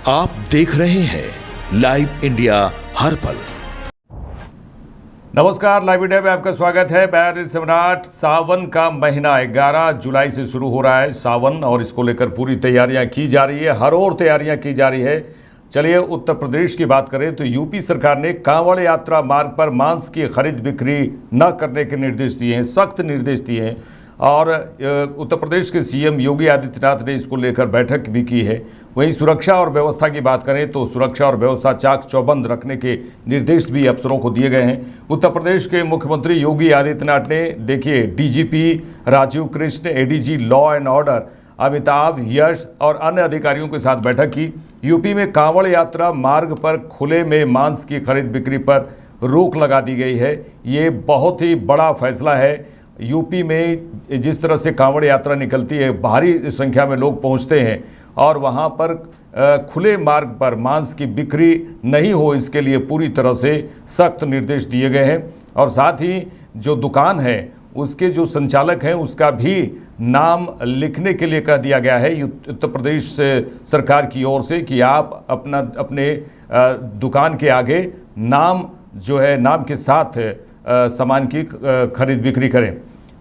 आप देख रहे हैं लाइव इंडिया हर पल। नमस्कार, लाइव इंडिया में आपका स्वागत है। मैं अनिल सम्राट। सावन का महीना 11 जुलाई से शुरू हो रहा है सावन, और इसको लेकर पूरी तैयारियां की जा रही है, हर ओर तैयारियां की जा रही है। चलिए उत्तर प्रदेश की बात करें तो यूपी सरकार ने कांवड़ यात्रा मार्ग पर मांस की खरीद बिक्री न करने के निर्देश दिए हैं, सख्त निर्देश दिए हैं। और उत्तर प्रदेश के सीएम योगी आदित्यनाथ ने इसको लेकर बैठक भी की है। वहीं सुरक्षा और व्यवस्था की बात करें तो सुरक्षा और व्यवस्था चाक चौबंद रखने के निर्देश भी अफसरों को दिए गए हैं। उत्तर प्रदेश के मुख्यमंत्री योगी आदित्यनाथ ने देखिए DGP Rajeev Krishna, ADG law and order Amitabh, Yash और अन्य अधिकारियों के साथ बैठक की। यूपी में कांवड़ यात्रा मार्ग पर खुले में मांस की खरीद बिक्री पर रोक लगा दी गई है। ये बहुत ही बड़ा फैसला है। यूपी में जिस तरह से कांवड़ यात्रा निकलती है, भारी संख्या में लोग पहुंचते हैं और वहां पर खुले मार्ग पर मांस की बिक्री नहीं हो, इसके लिए पूरी तरह से सख्त निर्देश दिए गए हैं। और साथ ही जो दुकान है उसके जो संचालक हैं उसका भी नाम लिखने के लिए कह दिया गया है उत्तर प्रदेश सरकार की ओर से कि आप अपने दुकान के आगे नाम जो है, नाम के साथ सामान की खरीद बिक्री करें।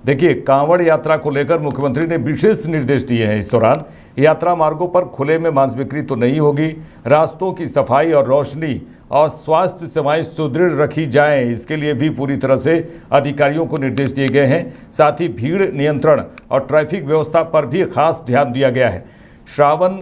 देखिए, कांवड़ यात्रा को लेकर मुख्यमंत्री ने विशेष निर्देश दिए हैं। इस दौरान यात्रा मार्गों पर खुले में मांस बिक्री तो नहीं होगी। रास्तों की सफाई और रोशनी और स्वास्थ्य सेवाएं सुदृढ़ रखी जाएं, इसके लिए भी पूरी तरह से अधिकारियों को निर्देश दिए गए हैं। साथ ही भीड़ नियंत्रण और ट्रैफिक व्यवस्था पर भी खास ध्यान दिया गया है। श्रावण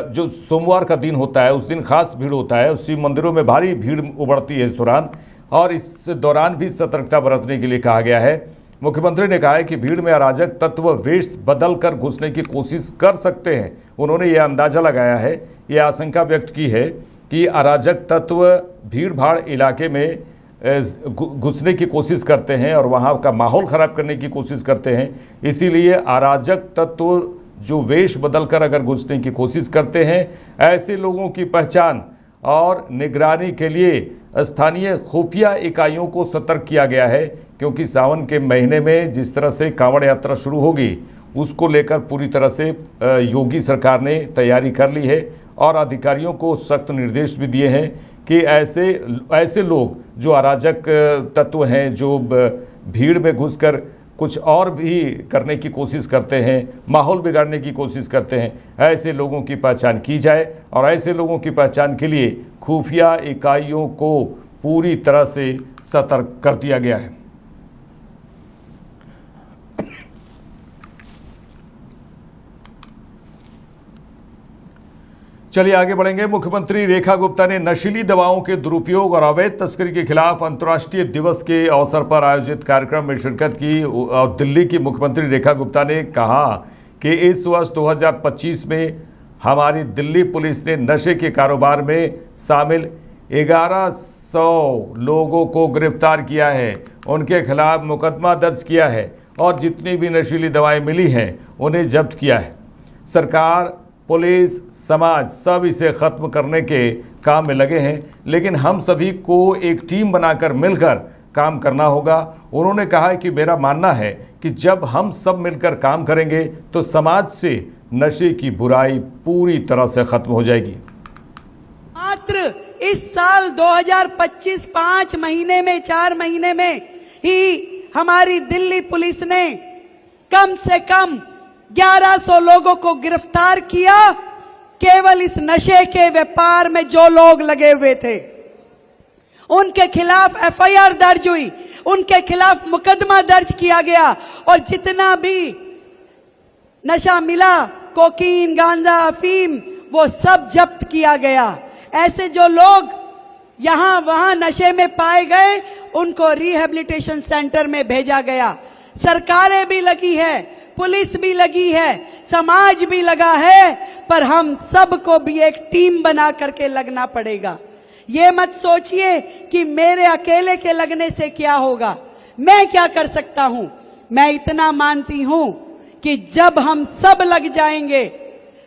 जो सोमवार का दिन होता है उस दिन खास भीड़ होता है, शिव मंदिरों में भारी भीड़ उमड़ती है इस दौरान, और इस दौरान भी सतर्कता बरतने के लिए कहा गया है। मुख्यमंत्री ने कहा है कि भीड़ में अराजक तत्व वेश बदल कर घुसने की कोशिश कर सकते हैं। उन्होंने यह अंदाज़ा लगाया है, यह आशंका व्यक्त की है कि अराजक तत्व भीड़ भाड़ इलाके में घुसने की कोशिश करते हैं और वहां का माहौल ख़राब करने की कोशिश करते हैं। इसीलिए अराजक तत्व जो वेश बदल कर अगर घुसने की कोशिश करते हैं, ऐसे लोगों की पहचान और निगरानी के लिए स्थानीय खुफिया इकाइयों को सतर्क किया गया है, क्योंकि सावन के महीने में जिस तरह से कांवड़ यात्रा शुरू होगी उसको लेकर पूरी तरह से योगी सरकार ने तैयारी कर ली है और अधिकारियों को सख्त निर्देश भी दिए हैं कि ऐसे लोग जो अराजक तत्व हैं, जो भीड़ में घुसकर कुछ और भी करने की कोशिश करते हैं, माहौल बिगाड़ने की कोशिश करते हैं, ऐसे लोगों की पहचान की जाए। और ऐसे लोगों की पहचान के लिए खुफिया इकाइयों को पूरी तरह से सतर्क कर दिया गया है। चलिए आगे बढ़ेंगे। मुख्यमंत्री रेखा गुप्ता ने नशीली दवाओं के दुरुपयोग और अवैध तस्करी के खिलाफ अंतर्राष्ट्रीय दिवस के अवसर पर आयोजित कार्यक्रम में शिरकत की। और दिल्ली की मुख्यमंत्री रेखा गुप्ता ने कहा कि इस वर्ष 2025 में हमारी दिल्ली पुलिस ने नशे के कारोबार में शामिल 1100 लोगों को गिरफ्तार किया है, उनके खिलाफ मुकदमा दर्ज किया है और जितनी भी नशीली दवाएं मिली हैं उन्हें जब्त किया है। सरकार, पुलिस, समाज सब इसे ख़त्म करने के काम में लगे हैं, लेकिन हम सभी को एक टीम बनाकर मिलकर काम करना होगा। उन्होंने कहा है कि मेरा मानना है कि जब हम सब मिलकर काम करेंगे तो समाज से नशे की बुराई पूरी तरह से ख़त्म हो जाएगी। मात्र इस साल 2025 5 महीने में, 4 महीने में ही हमारी दिल्ली पुलिस ने कम से कम 1100 लोगों को गिरफ्तार किया। केवल इस नशे के व्यापार में जो लोग लगे हुए थे उनके खिलाफ एफआईआर दर्ज हुई, उनके खिलाफ मुकदमा दर्ज किया गया और जितना भी नशा मिला, कोकीन, गांजा, अफीम, वो सब जब्त किया गया। ऐसे जो लोग यहां वहां नशे में पाए गए उनको रिहैबिलिटेशन सेंटर में भेजा गया। सरकारें भी लगी है, पुलिस भी लगी है, समाज भी लगा है, पर हम सबको भी एक टीम बना करके लगना पड़ेगा। ये मत सोचिए कि मेरे अकेले के लगने से क्या होगा, मैं क्या कर सकता हूं। मैं इतना मानती हूं कि जब हम सब लग जाएंगे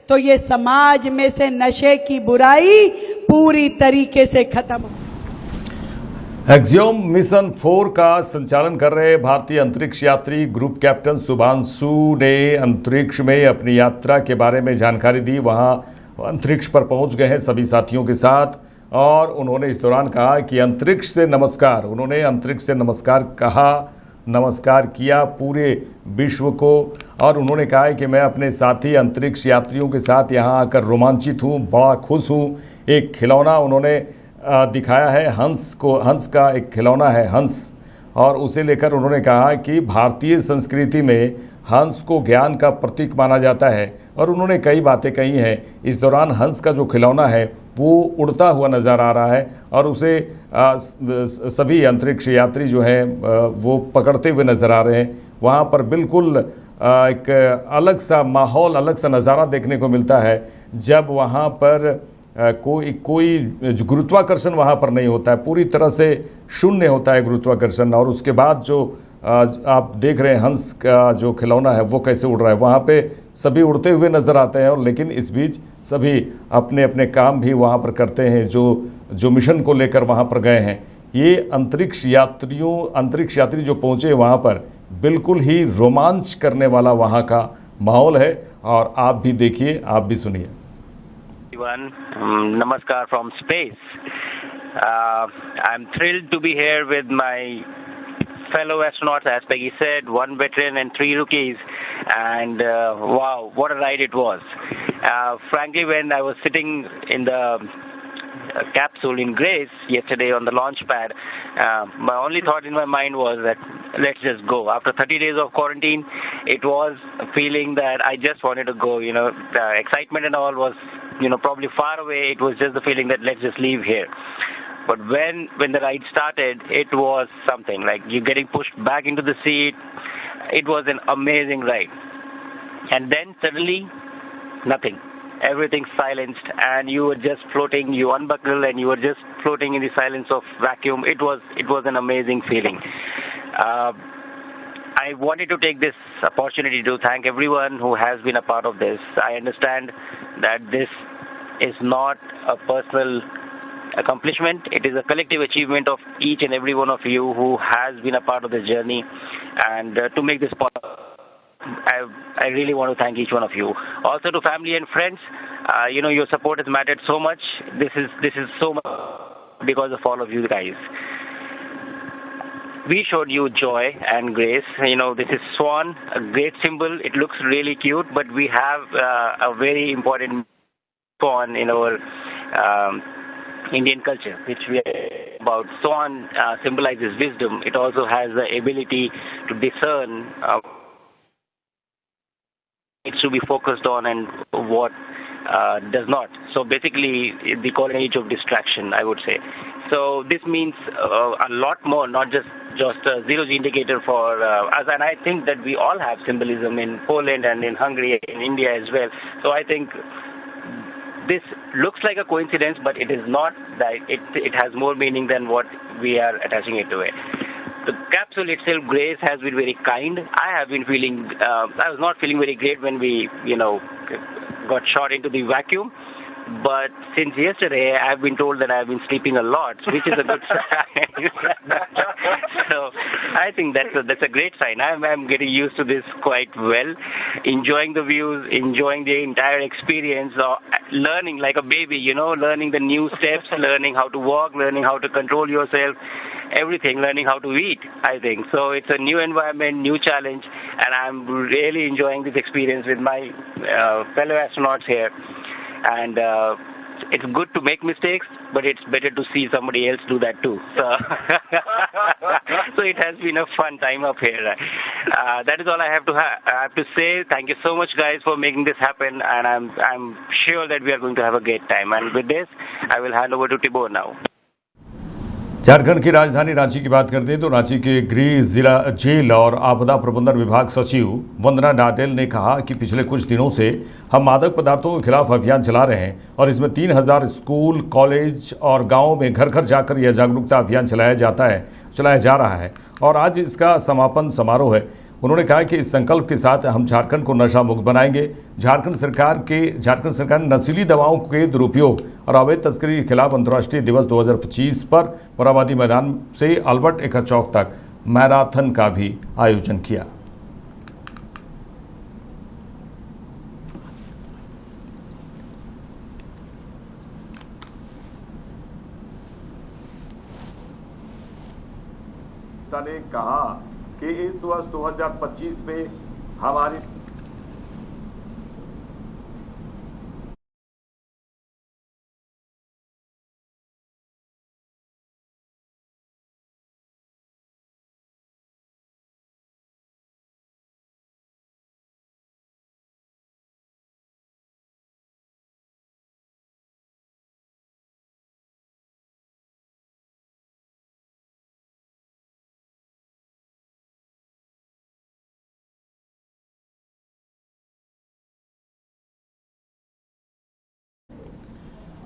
तो ये समाज में से नशे की बुराई पूरी तरीके से खत्म हो। एक्सियोम मिशन 4 का संचालन कर रहे भारतीय अंतरिक्ष यात्री ग्रुप कैप्टन शुभांशु ने अंतरिक्ष में अपनी यात्रा के बारे में जानकारी दी। वहां अंतरिक्ष पर पहुंच गए हैं सभी साथियों के साथ। और उन्होंने इस दौरान कहा कि अंतरिक्ष से नमस्कार, उन्होंने अंतरिक्ष से नमस्कार कहा, नमस्कार किया पूरे विश्व को। और उन्होंने कहा है कि मैं अपने साथी अंतरिक्ष यात्रियों के साथ यहाँ आकर रोमांचित हूँ, बड़ा खुश हूँ। एक खिलौना उन्होंने दिखाया है, हंस को, हंस का एक खिलौना है हंस, और उसे लेकर उन्होंने कहा कि भारतीय संस्कृति में हंस को ज्ञान का प्रतीक माना जाता है। और उन्होंने कई बातें कही हैं। इस दौरान हंस का जो खिलौना है वो उड़ता हुआ नज़र आ रहा है और उसे सभी अंतरिक्ष यात्री जो हैं वो पकड़ते हुए नज़र आ रहे हैं। वहाँ पर बिल्कुल एक अलग सा माहौल, अलग सा नज़ारा देखने को मिलता है जब वहाँ पर कोई गुरुत्वाकर्षण वहाँ पर नहीं होता है, पूरी तरह से शून्य होता है गुरुत्वाकर्षण। और उसके बाद जो आप देख रहे हैं हंस का जो खिलौना है वो कैसे उड़ रहा है, वहाँ पे सभी उड़ते हुए नज़र आते हैं। और लेकिन इस बीच सभी अपने अपने काम भी वहाँ पर करते हैं जो मिशन को लेकर वहाँ पर गए हैं। ये अंतरिक्ष यात्री जो पहुँचे वहाँ पर, बिल्कुल ही रोमांच करने वाला वहाँ का माहौल है। और आप भी देखिए, आप भी सुनिए। Namaskar from space. I'm thrilled to be here with my fellow astronauts, as Peggy said, 1 veteran and 3 rookies, and wow, what a ride it was. Frankly, when I was sitting in the capsule in Grace yesterday on the launch pad, my only thought in my mind was that let's just go. After 30 days of quarantine, it was a feeling that I just wanted to go. The excitement and all was probably far away. It was just the feeling that let's just leave here. But when the ride started, it was something like you're getting pushed back into the seat. It was an amazing ride. And then suddenly, nothing. Everything silenced, and you were just floating. You unbuckle, and you were just floating in the silence of vacuum. It was an amazing feeling. I wanted to take this opportunity to thank everyone who has been a part of this. I understand that this is not a personal accomplishment. It is a collective achievement of each and every one of you who has been a part of this journey. And to make this possible, I really want to thank each one of you. Also to family and friends, your support has mattered so much. This is so much because of all of you guys. We showed you joy and grace. This is swan, a great symbol. It looks really cute, but we have a very important swan in our Indian culture, which we are about. Swan symbolizes wisdom. It also has the ability to discern needs to be focused on and what does not. So basically, the golden age of distraction, I would say. So this means a lot more, not just a zero-G indicator for us. And I think that we all have symbolism in Poland and in Hungary, in India as well. So I think this looks like a coincidence, but it is not. That it has more meaning than what we are attaching it to it. The capsule itself, Grace, has been very kind. I was not feeling very great when we, got shot into the vacuum. But since yesterday, I've been told that I've been sleeping a lot, which is a good sign. So I think that's a great sign. I'm getting used to this quite well, enjoying the views, enjoying the entire experience, learning like a baby, learning the new steps, learning how to walk, learning how to control yourself, everything, learning how to eat, I think. So it's a new environment, new challenge, and I'm really enjoying this experience with my fellow astronauts here. And it's good to make mistakes, but it's better to see somebody else do that too. So it has been a fun time up here. That is all I have to say. Thank you so much, guys, for making this happen, and I'm sure that we are going to have a great time. And with this, I will hand over to Tibor now. Jharkhand की राजधानी रांची की बात करते हैं तो रांची के गृह जिला जेल और आपदा प्रबंधन विभाग सचिव वंदना डाडेल ने कहा कि पिछले कुछ दिनों से हम मादक पदार्थों के खिलाफ अभियान चला रहे हैं और इसमें 3000 स्कूल, कॉलेज और गांवों में घर घर जाकर यह जागरूकता अभियान चलाया जा रहा है और आज इसका समापन समारोह है। उन्होंने कहा कि इस संकल्प के साथ हम झारखंड को नशा मुक्त बनाएंगे। झारखंड सरकार ने नशीली दवाओं के दुरुपयोग और अवैध तस्करी के खिलाफ अंतर्राष्ट्रीय दिवस 2025 पर मोराबादी मैदान से अल्बर्ट एक्का चौक तक मैराथन का भी आयोजन किया। प्रवक्ता ने कहा कि इस वर्ष 2025 में हमारी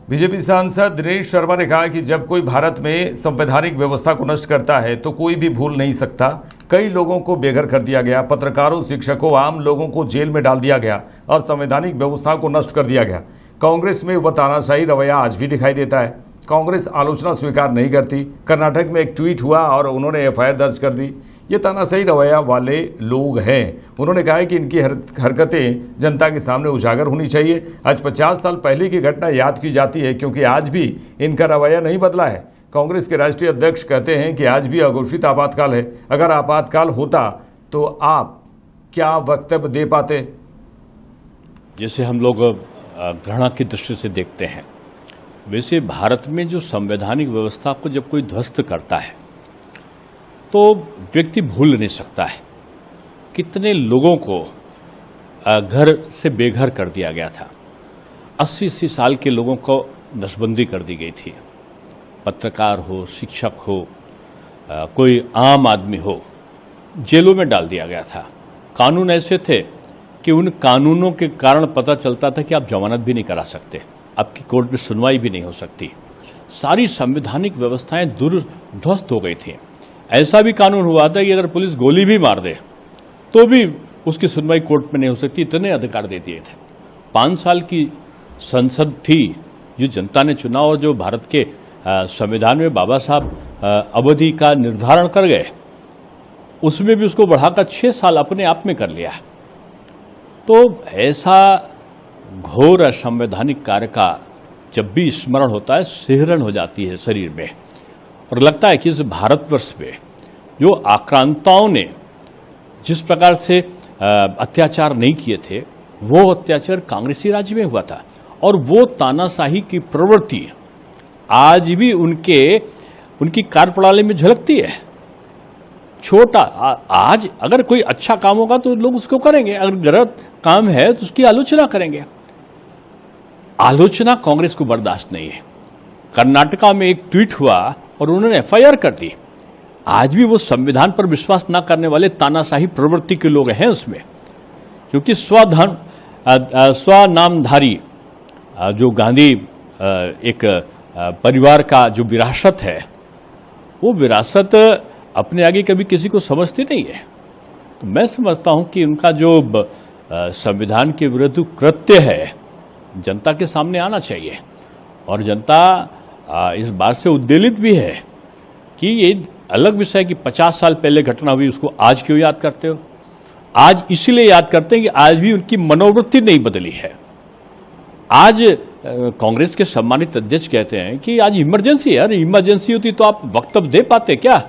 बीजेपी सांसद दिनेश शर्मा ने कहा कि जब कोई भारत में संवैधानिक व्यवस्था को नष्ट करता है तो कोई भी भूल नहीं सकता। कई लोगों को बेघर कर दिया गया, पत्रकारों, शिक्षकों, आम लोगों को जेल में डाल दिया गया और संवैधानिक व्यवस्था को नष्ट कर दिया गया। कांग्रेस में वह तानाशाही रवैया आज भी दिखाई देता है। कांग्रेस आलोचना स्वीकार नहीं करती। कर्नाटक में एक ट्वीट हुआ और उन्होंने एफआईआर दर्ज कर दी। ये तानाशाही रवैया वाले लोग हैं। उन्होंने कहा है कि इनकी हरकतें जनता के सामने उजागर होनी चाहिए। आज 50 साल पहले की घटना याद की जाती है क्योंकि आज भी इनका रवैया नहीं बदला है। कांग्रेस के राष्ट्रीय अध्यक्ष कहते हैं कि आज भी अघोषित आपातकाल है। अगर आपातकाल होता तो आप क्या वक्तव्य दे पाते? जैसे हम लोग घृणा की दृष्टि से देखते हैं, वैसे भारत में जो संवैधानिक व्यवस्था को जब कोई ध्वस्त करता है तो व्यक्ति भूल नहीं सकता है कितने लोगों को घर से बेघर कर दिया गया था। 80-80 साल के लोगों को नसबंदी कर दी गई थी। पत्रकार हो, शिक्षक हो, कोई आम आदमी हो, जेलों में डाल दिया गया था। कानून ऐसे थे कि उन कानूनों के कारण पता चलता था कि आप जमानत भी नहीं करा सकते, आपकी कोर्ट में सुनवाई भी नहीं हो सकती। सारी संवैधानिक व्यवस्थाएं ध्वस्त हो गई थी। ऐसा भी कानून हुआ था कि अगर पुलिस गोली भी मार दे तो भी उसकी सुनवाई कोर्ट में नहीं हो सकती, इतने अधिकार दे दिए थे। 5 साल की संसद थी जो जनता ने चुना और जो भारत के संविधान में बाबा साहब अवधि का निर्धारण कर गए, उसमें भी उसको बढ़ाकर 6 साल अपने आप में कर लिया। तो ऐसा घोर असंवैधानिक कार्य का जब भी स्मरण होता है, सिहरन हो जाती है शरीर में और लगता है कि इस भारतवर्ष में जो आक्रांताओं ने जिस प्रकार से अत्याचार नहीं किए थे, वो अत्याचार कांग्रेसी राज्य में हुआ था। और वो तानाशाही की प्रवृत्ति आज भी उनकी कार्यप्रणाली में झलकती है। छोटा आज अगर कोई अच्छा काम होगा तो लोग उसको करेंगे, अगर गलत काम है तो उसकी आलोचना करेंगे। आलोचना कांग्रेस को बर्दाश्त नहीं है। कर्नाटका में एक ट्वीट हुआ और उन्होंने एफआईआर कर दी। आज भी वो संविधान पर विश्वास न करने वाले तानाशाही प्रवृत्ति के लोग हैं उसमें, क्योंकि स्वनामधारी जो गांधी एक परिवार का जो विरासत है, वो विरासत अपने आगे कभी किसी को समझती नहीं है। तो मैं समझता हूं कि उनका जो संविधान के विरुद्ध कृत्य है जनता के सामने आना चाहिए। और जनता इस बात से उद्वेलित भी है कि ये अलग विषय है कि 50 साल पहले घटना हुई, उसको आज क्यों याद करते हो? आज इसीलिए याद करते हैं कि आज भी उनकी मनोवृत्ति नहीं बदली है। आज कांग्रेस के सम्मानित अध्यक्ष कहते हैं कि आज इमरजेंसी है। अरे इमरजेंसी होती तो आप वक्तव्य दे पाते क्या?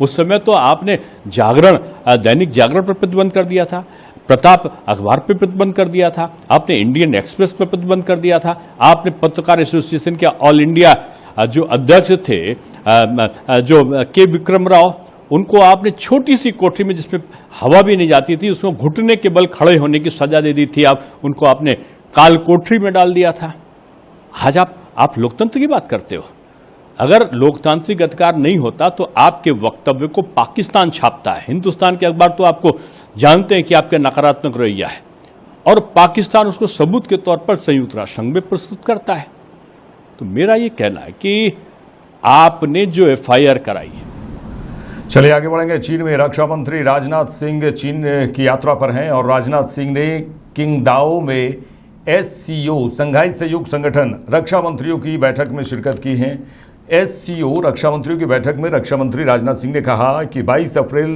उस समय तो आपने जागरण, दैनिक जागरण पर प्रतिबंध कर दिया था, प्रताप अखबार पर प्रतिबंध कर दिया था, आपने इंडियन एक्सप्रेस पर प्रतिबंध कर दिया था, आपने पत्रकार एसोसिएशन के ऑल इंडिया जो अध्यक्ष थे जो के विक्रम राव, उनको आपने छोटी सी कोठरी में जिसमें हवा भी नहीं जाती थी, उसमें घुटने के बल खड़े होने की सजा दे दी थी। उनको आपने काल कोठरी में डाल दिया था। आज आप लोकतंत्र की बात करते हो। अगर लोकतांत्रिक अधिकार नहीं होता तो आपके वक्तव्य को पाकिस्तान छापता है। हिंदुस्तान के अखबार तो आपको जानते हैं कि आपका नकारात्मक रवैया है, और पाकिस्तान उसको सबूत के तौर पर संयुक्त राष्ट्र संघ में प्रस्तुत करता है। तो मेरा ये कहना है कि आपने जो एफआईआर कराई है। चलिए आगे बढ़ेंगे। चीन में रक्षा मंत्री राजनाथ सिंह चीन की यात्रा पर हैं और राजनाथ सिंह ने किंगदाओ में SCO संघाई सहयोग संगठन रक्षा मंत्रियों की बैठक में शिरकत की है। एससीओ रक्षा मंत्रियों की बैठक में रक्षा मंत्री राजनाथ सिंह ने कहा कि 22 अप्रैल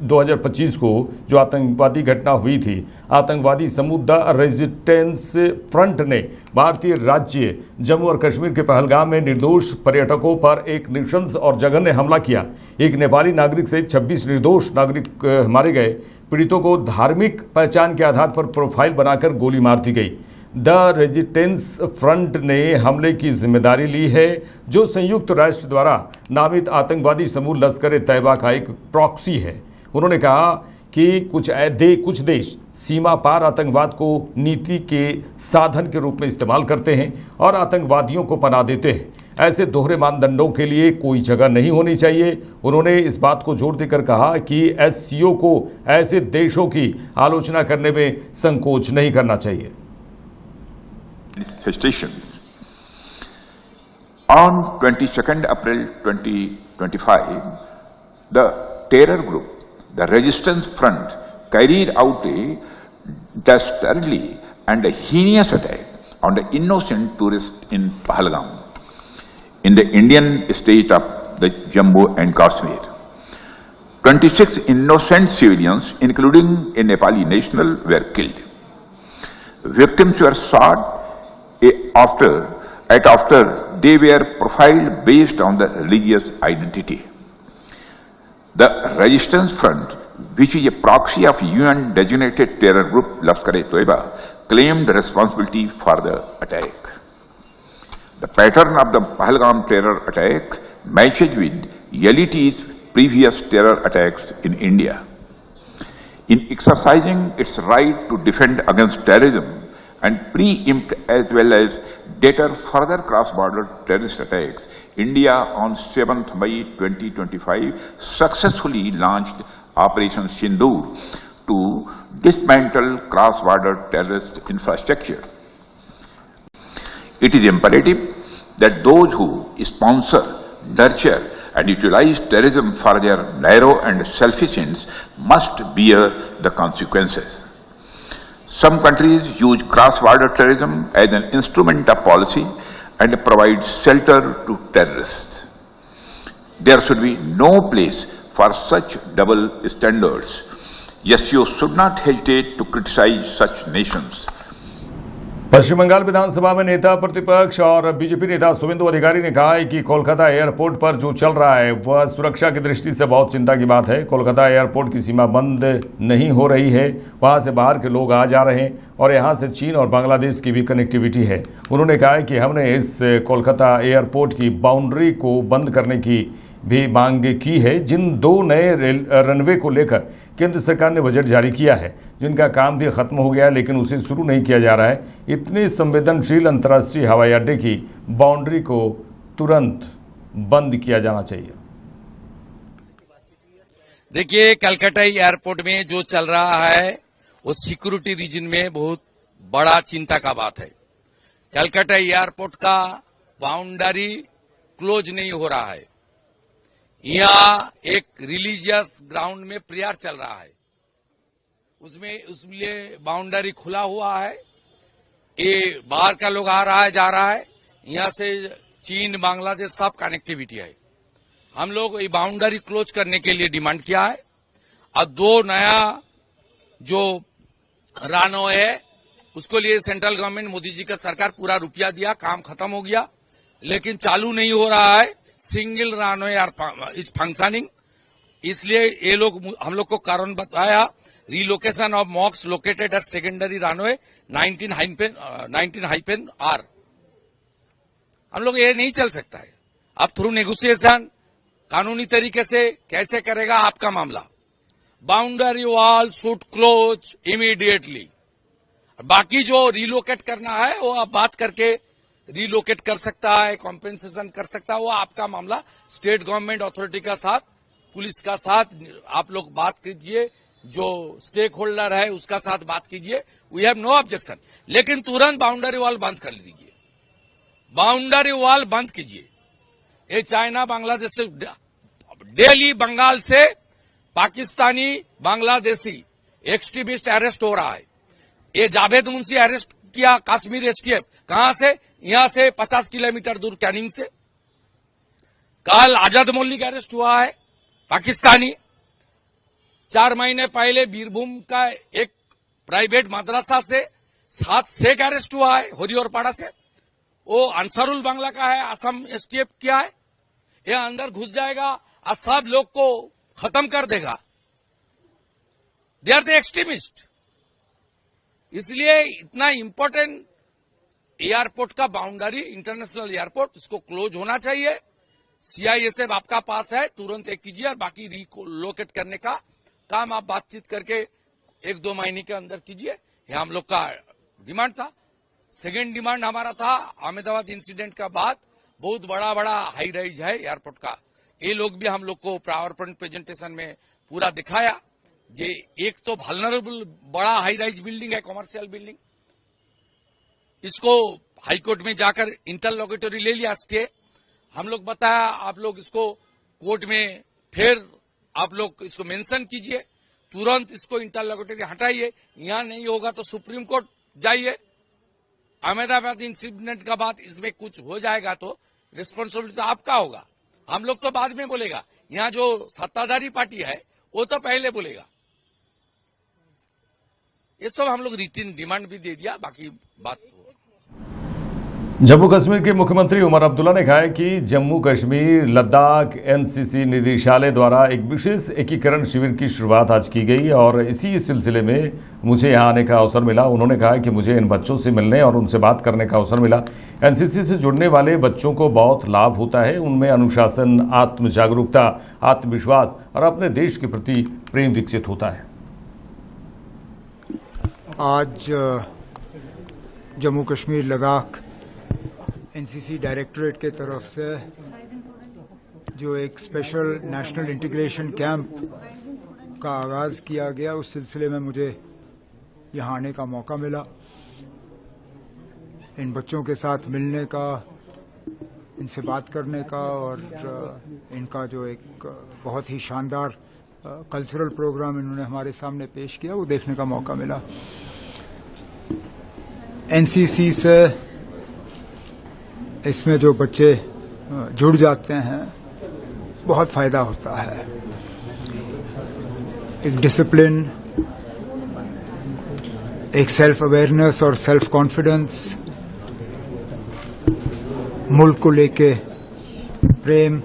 2025 को जो आतंकवादी घटना हुई थी, आतंकवादी समूह द रेजिस्टेंस फ्रंट ने भारतीय राज्य जम्मू और कश्मीर के पहलगाम में निर्दोष पर्यटकों पर एक नृशंस और जघन्य हमला किया। एक नेपाली नागरिक सहित 26 निर्दोष नागरिक मारे गए। पीड़ितों को धार्मिक पहचान के आधार पर प्रोफाइल बनाकर गोली मार दी गई। द रेजिस्टेंस फ्रंट ने हमले की जिम्मेदारी ली है, जो संयुक्त राष्ट्र द्वारा नामित आतंकवादी समूह लश्कर ए तैयबा का एक प्रॉक्सी है। उन्होंने कहा कि कुछ देश सीमा पार आतंकवाद को नीति के साधन के रूप में इस्तेमाल करते हैं और आतंकवादियों को पनाह देते हैं। ऐसे दोहरे मानदंडों के लिए कोई जगह नहीं होनी चाहिए। उन्होंने इस बात को जोर देकर कहा कि एससीओ को ऐसे देशों की आलोचना करने में संकोच नहीं करना चाहिए। Manifestations. On 22nd April 2025, the terror group, the Resistance Front, carried out a dastardly and a heinous attack on the innocent tourists in Pahalgam, in the Indian state of the Jammu and Kashmir. 26 innocent civilians, including a Nepali national, were killed. Victims were shot after they were profiled based on the religious identity. The Resistance Front, which is a proxy of UN-designated terror group Lashkar e Taiba, claimed responsibility for the attack. The pattern of the Pahalgam terror attack matches with LET's previous terror attacks in India. In exercising its right to defend against terrorism and preempt as well as deter further cross-border terrorist attacks, India on 7th May 2025 successfully launched Operation Sindoor to dismantle cross-border terrorist infrastructure. It is imperative that those who sponsor, nurture and utilize terrorism for their narrow and selfish ends must bear the consequences. Some countries use cross-border terrorism as an instrument of policy and provide shelter to terrorists. There should be no place for such double standards. Yes, you should not hesitate to criticize such nations. पश्चिम बंगाल विधानसभा में नेता प्रतिपक्ष और BJP नेता शुभेंदु अधिकारी ने कहा है कि कोलकाता एयरपोर्ट पर जो चल रहा है वह सुरक्षा की दृष्टि से बहुत चिंता की बात है। कोलकाता एयरपोर्ट की सीमा बंद नहीं हो रही है, वहां से बाहर के लोग आ जा रहे हैं और यहां से चीन और बांग्लादेश की भी कनेक्टिविटी है। उन्होंने कहा है कि हमने इस कोलकाता एयरपोर्ट की बाउंड्री को बंद करने की भी मांग की है। जिन 2 नए रनवे को लेकर केंद्र सरकार ने बजट जारी किया है, जिनका काम भी खत्म हो गया है लेकिन उसे शुरू नहीं किया जा रहा है, इतने संवेदनशील अंतर्राष्ट्रीय हवाई अड्डे की बाउंड्री को तुरंत बंद किया जाना चाहिए। देखिए, कलकत्ता एयरपोर्ट में जो चल रहा है वो सिक्योरिटी रीजन में बहुत बड़ा चिंता का बात है। कलकत्ता एयरपोर्ट का बाउंड्री क्लोज नहीं हो रहा है। यहाँ एक रिलीजियस ग्राउंड में प्रेयर चल रहा है, उसमें बाउंड्री खुला हुआ है। ये बाहर का लोग आ रहा है, जा रहा है। यहाँ से चीन, बांग्लादेश सब कनेक्टिविटी है। हम लोग ये बाउंड्री क्लोज करने के लिए डिमांड किया है। और 2 नया जो रनवे है उसको लिए सेंट्रल गवर्नमेंट, मोदी जी का सरकार पूरा रुपया दिया, काम खत्म हो गया, लेकिन चालू नहीं हो रहा है। सिंगल रनवे इज फंक्शनिंग, इसलिए ये लोग हम लोग को कारण बताया। Relocation of मॉक्स located at secondary runway 19-R। हम लोग ये नहीं चल सकता है। अब थ्रू नेगोशिएशन कानूनी तरीके से कैसे करेगा आपका मामला। Boundary wall should close immediately. बाकी जो रिलोकेट करना है वो आप बात करके रिलोकेट कर सकता है, कॉम्पेंसेशन कर सकता है, वो आपका मामला स्टेट गवर्नमेंट अथॉरिटी का साथ, पुलिस का साथ आप लोग बात कीजिए, जो स्टेक होल्डर है उसका साथ बात कीजिए। वी हैव नो ऑब्जेक्शन, लेकिन तुरंत बाउंड्री वॉल बंद कर दीजिए। बाउंड्री वॉल बंद कीजिए। ये चाइना, बांग्लादेश से डेली बंगाल से पाकिस्तानी, बांग्लादेशी एक्सट्रीमिस्ट अरेस्ट हो रहा है। ये जावेद मुंशी अरेस्ट किया कश्मीर एसटीएफ, कहां से? यहां से 50 किलोमीटर दूर कैनिंग से। कल आजाद मौली का अरेस्ट हुआ है, पाकिस्तानी। 4 महीने पहले बीरभूम का एक प्राइवेट मदरसा से 7 शेख अरेस्ट हुआ है, होरी और पाड़ा से। वो अंसारुल बांग्ला का है, असम एसटीएफ किया है। ये अंदर घुस जाएगा और सब लोग को खत्म कर देगा। They are the extremist. इसलिए इतना इंपॉर्टेंट एयरपोर्ट का बाउंड्री, इंटरनेशनल एयरपोर्ट, इसको क्लोज होना चाहिए। सीआईएसएफ आपका पास है, तुरंत एक कीजिए और बाकी रिलोकेट करने का काम आप बातचीत करके 1-2 महीने के अंदर कीजिए। ये हम लोग का डिमांड था। सेकेंड डिमांड हमारा था, अहमदाबाद इंसिडेंट का बाद बहुत बड़ा हाई राइज है एयरपोर्ट का। ये लोग भी हम लोग को पावर पॉइंट प्रेजेंटेशन में पूरा दिखाया। जे एक तो वल्नरेबल बड़ा हाई राइज बिल्डिंग है, कॉमर्शियल बिल्डिंग, इसको हाईकोर्ट में जाकर इंटरलोकेटरी ले लिया स्टे। हम लोग बताया आप लोग इसको कोर्ट में फिर आप लोग इसको मेंशन कीजिए, तुरंत इसको इंटरलोकेटरी हटाइए। यहां नहीं होगा तो सुप्रीम कोर्ट जाइए। अहमदाबाद इंसिडेंट का बाद इसमें कुछ हो जाएगा तो रिस्पांसिबिलिटी तो आपका होगा। हम लोग तो बाद में बोलेगा, यहां जो सत्ताधारी पार्टी है वो तो पहले बोलेगा। ये सब हम लोग रिटन डिमांड भी दे दिया, बाकी बात। जम्मू कश्मीर के मुख्यमंत्री उमर अब्दुल्ला ने कहा है कि जम्मू कश्मीर लद्दाख एनसीसी निदेशालय द्वारा एक विशेष एकीकरण शिविर की शुरुआत आज की गई और इसी सिलसिले में मुझे यहां आने का अवसर मिला। उन्होंने कहा कि मुझे इन बच्चों से मिलने और उनसे बात करने का अवसर मिला। एनसीसी से जुड़ने वाले बच्चों को बहुत लाभ होता है। उनमें अनुशासन, आत्म जागरूकता, आत्मविश्वास और अपने देश के प्रति प्रेम विकसित होता है। आज जम्मू कश्मीर लद्दाख एनसीसी डायरेक्टरेट के तरफ से जो एक स्पेशल नेशनल इंटीग्रेशन कैंप का आगाज़ किया गया, उस सिलसिले में मुझे यहाँ आने का मौका मिला। इन बच्चों के साथ मिलने का, इनसे बात करने का और इनका जो एक बहुत ही शानदार कल्चरल प्रोग्राम इन्होंने हमारे सामने पेश किया, वो देखने का मौका मिला। एनसीसी से इसमें जो बच्चे जुड़ जाते हैं बहुत फायदा होता है। एक डिसिप्लिन, एक सेल्फ अवेयरनेस और सेल्फ कॉन्फिडेंस, मुल्क को लेके प्रेम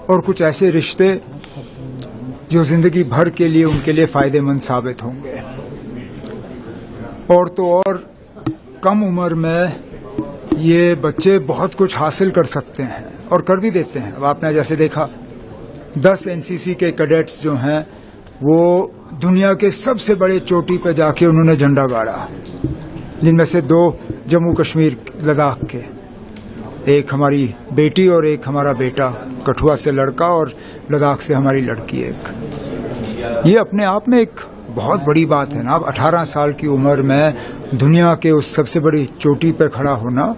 और कुछ ऐसे रिश्ते जो जिंदगी भर के लिए उनके लिए फायदेमंद साबित होंगे। और तो और कम उम्र में ये बच्चे बहुत कुछ हासिल कर सकते हैं और कर भी देते हैं। अब आपने जैसे देखा 10 एनसीसी के कैडेट्स जो हैं वो दुनिया के सबसे बड़े चोटी पे जाके उन्होंने झंडा गाड़ा, जिनमें से 2 जम्मू कश्मीर लद्दाख के, एक हमारी बेटी और एक हमारा बेटा, कठुआ से लड़का और लद्दाख से हमारी लड़की एक। ये अपने आप में एक बहुत बड़ी बात है ना। अब 18 साल की उम्र में दुनिया के उस सबसे बड़ी चोटी पर खड़ा होना,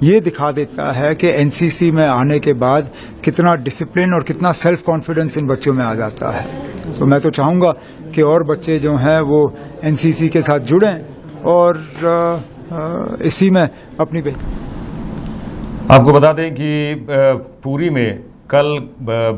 ये दिखा देता है कि एनसीसी में आने के बाद कितना डिसिप्लिन और कितना सेल्फ कॉन्फिडेंस इन बच्चों में आ जाता है। तो मैं तो चाहूँगा कि और बच्चे जो हैं वो एनसीसी के साथ जुड़ें और इसी में अपनी आपको बता दें कि पुरी में कल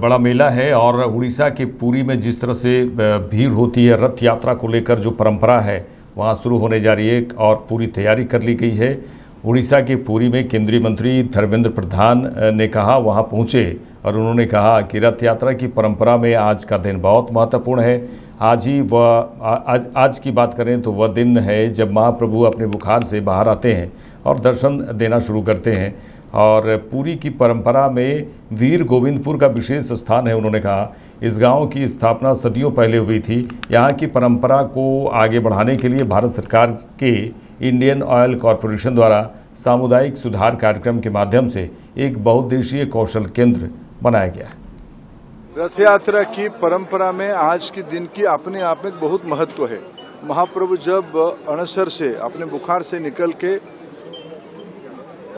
बड़ा मेला है और उड़ीसा के पुरी में जिस तरह से भीड़ होती है रथ यात्रा को लेकर, जो परंपरा है वहाँ शुरू होने जा रही है और पूरी तैयारी कर ली गई है। उड़ीसा के पुरी में केंद्रीय मंत्री धर्मेंद्र प्रधान ने कहा, वहाँ पहुँचे और उन्होंने कहा कि रथ यात्रा की परंपरा में आज का दिन बहुत महत्वपूर्ण है। आज की बात करें तो वह दिन है जब महाप्रभु अपने बुखार से बाहर आते हैं और दर्शन देना शुरू करते हैं। और पुरी की परंपरा में वीर गोविंदपुर का विशेष स्थान है। उन्होंने कहा इस गांव की स्थापना सदियों पहले हुई थी। यहाँ की परंपरा को आगे बढ़ाने के लिए भारत सरकार के इंडियन ऑयल कॉरपोरेशन द्वारा सामुदायिक सुधार कार्यक्रम के माध्यम से एक बहुउद्देशीय कौशल केंद्र बनाया गया है। रथ यात्रा की परंपरा में आज के दिन की अपने आप में बहुत महत्व है। महाप्रभु जब अणसर से अपने बुखार से निकल के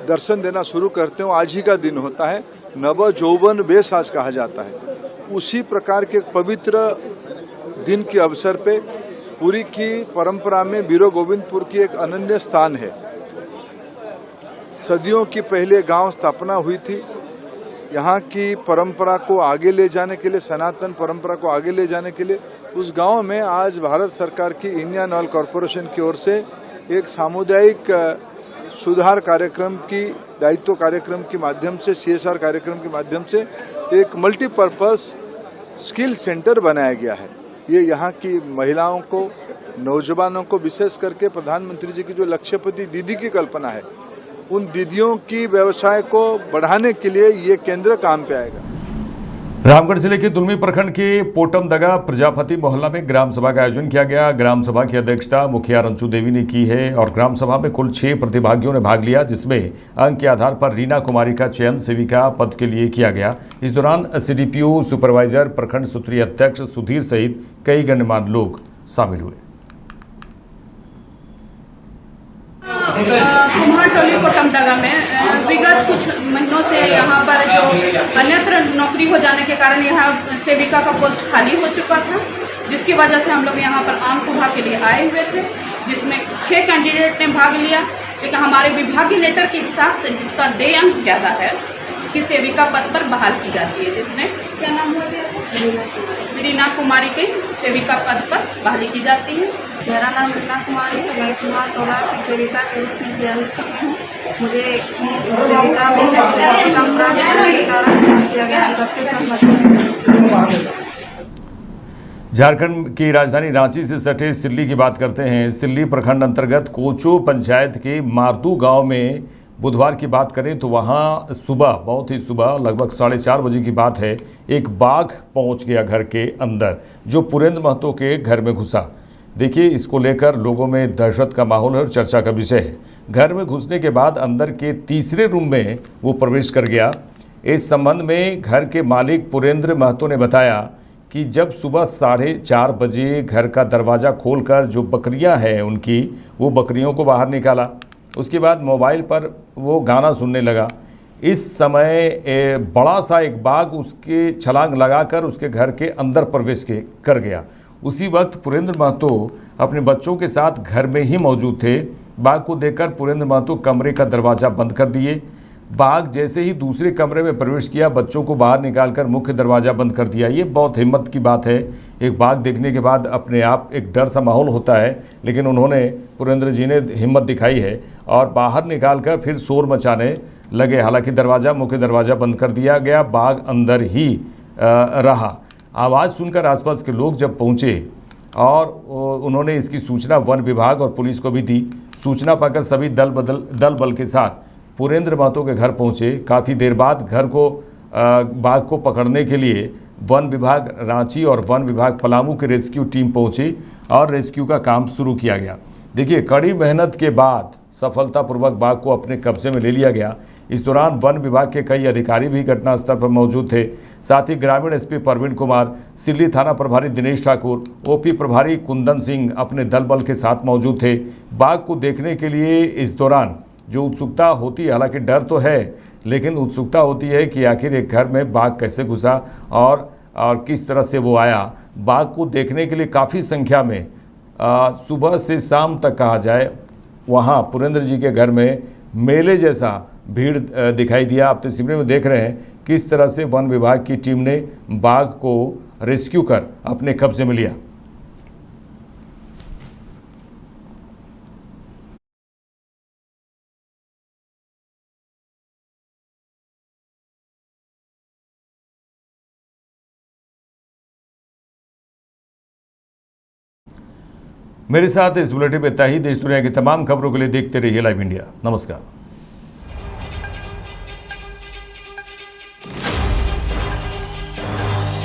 दर्शन देना शुरू करते हो, आज ही का दिन होता है। नव जौवन बेस आज कहा जाता है। उसी प्रकार के पवित्र दिन के अवसर पे पुरी की परंपरा में वीर गोविंदपुर की एक अनन्य स्थान है। सदियों की पहले गांव स्थापना हुई थी यहाँ की परंपरा को आगे ले जाने के लिए, सनातन परंपरा को आगे ले जाने के लिए उस गांव में आज भारत सरकार की इंडियन ऑयल कॉरपोरेशन की ओर से एक सामुदायिक सुधार कार्यक्रम की, दायित्व कार्यक्रम के माध्यम से, CSR कार्यक्रम के माध्यम से एक मल्टीपर्पज स्किल सेंटर बनाया गया है। ये यहाँ की महिलाओं को, नौजवानों को, विशेष करके प्रधानमंत्री जी की जो लक्ष्यपति दीदी की कल्पना है, उन दीदियों की व्यवसाय को बढ़ाने के लिए ये केंद्र काम पे आएगा। रामगढ़ जिले के दुलमी प्रखंड के पोटमदगा प्रजापति मोहल्ला में ग्राम सभा का आयोजन किया गया। ग्राम सभा की अध्यक्षता मुखिया रंचू देवी ने की है और ग्राम सभा में कुल 6 प्रतिभागियों ने भाग लिया, जिसमें अंक के आधार पर रीना कुमारी का चयन सेविका पद के लिए किया गया। इस दौरान CDPO, सुपरवाइजर, प्रखंड सूत्रीय अध्यक्ष सुधीर सहित कई गणमान्य लोग शामिल हुए। कुम्हारटोली पोटमदगा में विगत कुछ महीनों से यहाँ पर जो अन्यत्र नौकरी हो जाने के कारण यहाँ सेविका का पोस्ट खाली हो चुका था, जिसकी वजह से हम लोग यहाँ पर आम सभा के लिए आए हुए थे, जिसमें 6 कैंडिडेट ने भाग लिया। लेकिन हमारे विभागीय लेटर के हिसाब से जिसका 2 अंक ज़्यादा है उसकी सेविका पद पर बहाल की जाती है, जिसमें क्या नाम हो गया, रीना कुमारी के सेविका पद पर बहाली की जाती है। मेरा नाम रीना कुमारी है। मैं कुम्हारटोला की सेविका के रूप में चयनित हूँ। मुझे सेविका में काम प्राप्त करने के कारण चयन किया गया है। सबके सहमति। झारखंड की राजधानी रांची से सटे सिल्ली की बात करते हैं। सिल्ली प्रखंड अंतर्गत कोचो पंचायत के मारदू गांव में बुधवार की बात करें तो वहां सुबह, बहुत ही सुबह, लगभग 4:30 बजे की बात है, एक बाघ पहुंच गया घर के अंदर, जो पुरेंद्र महतो के घर में घुसा। देखिए, इसको लेकर लोगों में दहशत का माहौल है और चर्चा का विषय है। घर में घुसने के बाद अंदर के तीसरे रूम में वो प्रवेश कर गया। इस संबंध में घर के मालिक पुरेंद्र महतो ने बताया कि जब सुबह 4:30 बजे घर का दरवाज़ा खोलकर जो बकरियां हैं उनकी, वो बकरियों को बाहर निकाला। उसके बाद मोबाइल पर वो गाना सुनने लगा। इस समय बड़ा सा एक बाघ उसके छलांग लगाकर उसके घर के अंदर प्रवेश कर गया। उसी वक्त पुरेंद्र महतो अपने बच्चों के साथ घर में ही मौजूद थे। बाघ को देखकर पुरेंद्र महतो कमरे का दरवाज़ा बंद कर दिए। बाघ जैसे ही दूसरे कमरे में प्रवेश किया, बच्चों को बाहर निकालकर मुख्य दरवाज़ा बंद कर दिया। ये बहुत हिम्मत की बात है। एक बाघ देखने के बाद अपने आप एक डर सा माहौल होता है, लेकिन उन्होंने, पुरेंद्र जी ने हिम्मत दिखाई है और बाहर निकालकर फिर शोर मचाने लगे। हालांकि मुख्य दरवाज़ा बंद कर दिया गया, बाघ अंदर ही रहा। आवाज़ सुनकर आसपास के लोग जब पहुँचे और उन्होंने इसकी सूचना वन विभाग और पुलिस को भी दी। सूचना पाकर सभी दल बल के साथ पुरेंद्र महतो के घर पहुंचे। काफ़ी देर बाद बाघ को पकड़ने के लिए वन विभाग रांची और वन विभाग पलामू की रेस्क्यू टीम पहुंची और रेस्क्यू का काम शुरू किया गया। देखिए, कड़ी मेहनत के बाद सफलतापूर्वक बाघ को अपने कब्जे में ले लिया गया। इस दौरान वन विभाग के कई अधिकारी भी घटनास्थल पर मौजूद थे। साथ ही ग्रामीण SP परवीन कुमार, सिल्ली थाना प्रभारी दिनेश ठाकुर, OP प्रभारी कुंदन सिंह अपने दल बल के साथ मौजूद थे। बाघ को देखने के लिए इस दौरान जो उत्सुकता होती है, हालांकि डर तो है, लेकिन उत्सुकता होती है कि आखिर एक घर में बाघ कैसे घुसा और किस तरह से वो आया। बाघ को देखने के लिए काफ़ी संख्या में सुबह से शाम तक कहा जाए, वहाँ पुरेंद्र जी के घर में मेले जैसा भीड़ दिखाई दिया। आप तस्वीरें में देख रहे हैं किस तरह से वन विभाग की टीम ने बाघ को रेस्क्यू कर अपने कब्जे में लिया। मेरे साथ इस बुलेटिन में इतना ही। देश दुनिया की तमाम खबरों के लिए देखते रहिए लाइव इंडिया। नमस्कार।